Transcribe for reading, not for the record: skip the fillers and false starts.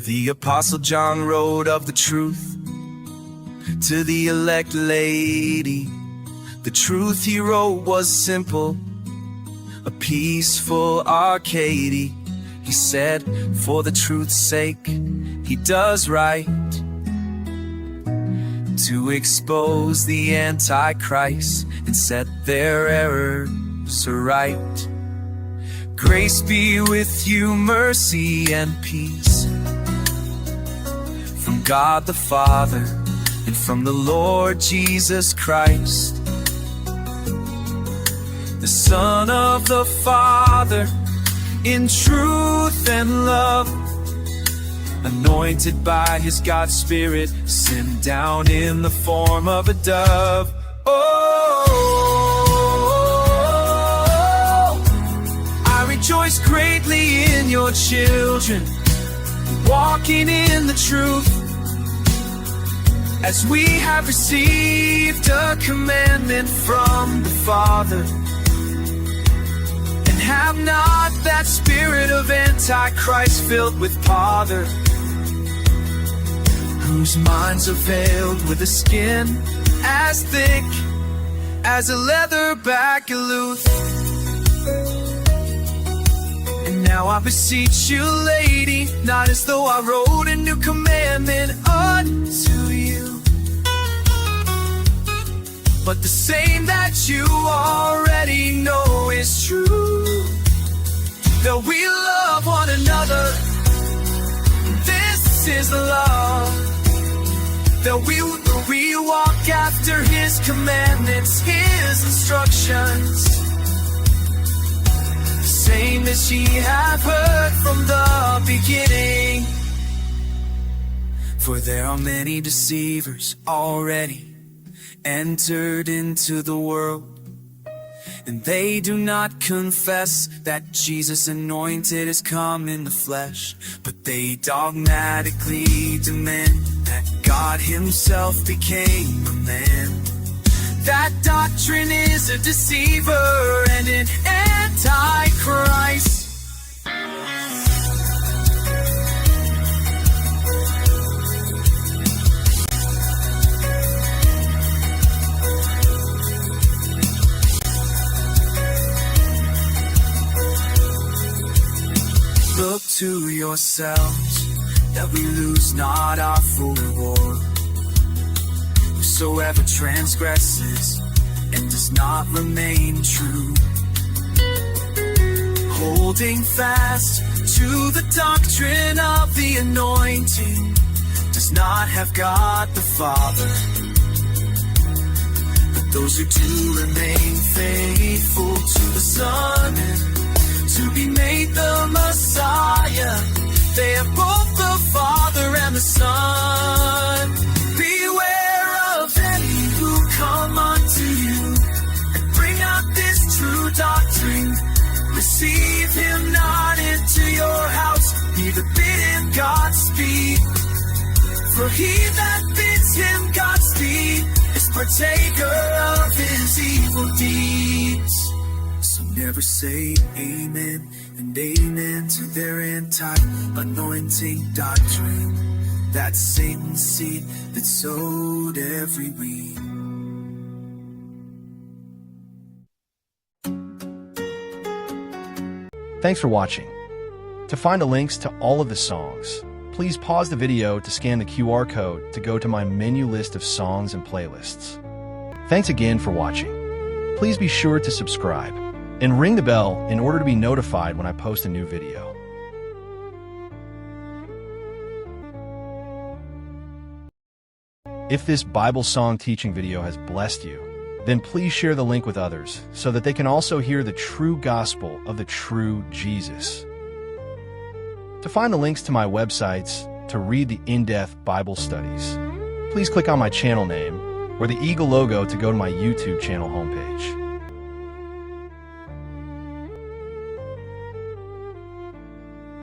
The Apostle John wrote of the truth to the elect lady. The truth he wrote was simple, a peaceful Arcady. He said, for the truth's sake, he does right to expose the Antichrist and set their errors right. Grace be with you, mercy and peace, from God the Father and from the Lord Jesus Christ, the Son of the Father, in truth and love, anointed by his God Spirit, sent down in the form of a dove. Oh, I rejoice greatly in your children, walking in the truth, as we have received a commandment from the Father, and have not that spirit of Antichrist filled with pother, whose minds are veiled with a skin as thick as a leatherback aloof. And now I beseech you, lady, not as though I wrote a new commandment unto you, but the same that you already know is true, that we love one another. This is the love, that we walk after his commandments, his instructions, the same as ye have heard from the beginning. For there are many deceivers already entered into the world, and they do not confess that Jesus anointed has come in the flesh, but they dogmatically demand that God himself became a man. That doctrine is a deceiver and an antichrist. Look to yourselves, that we lose not our full reward. Whosoever transgresses and does not remain true, holding fast to the doctrine of the anointing, does not have God the Father. But those who do remain faithful to the Son, to be made the Messiah, they have both the Father and the Son. Beware of any who come unto you and bring out this true doctrine. Receive him not into your house, neither bid him Godspeed. For he that bids him Godspeed is partaker of his evil deeds. So never say amen and amen to their anti-anointing doctrine. That's Satan's seed that sowed every weed. Thanks for watching. To find the links to all of the songs, please pause the video to scan the QR code to go to my menu list of songs and playlists. Thanks again for watching. Please be sure to subscribe and ring the bell in order to be notified when I post a new video. If this Bible song teaching video has blessed you, then please share the link with others so that they can also hear the true gospel of the true Jesus. To find the links to my websites to read the in-depth Bible studies, please click on my channel name or the eagle logo to go to my YouTube channel homepage.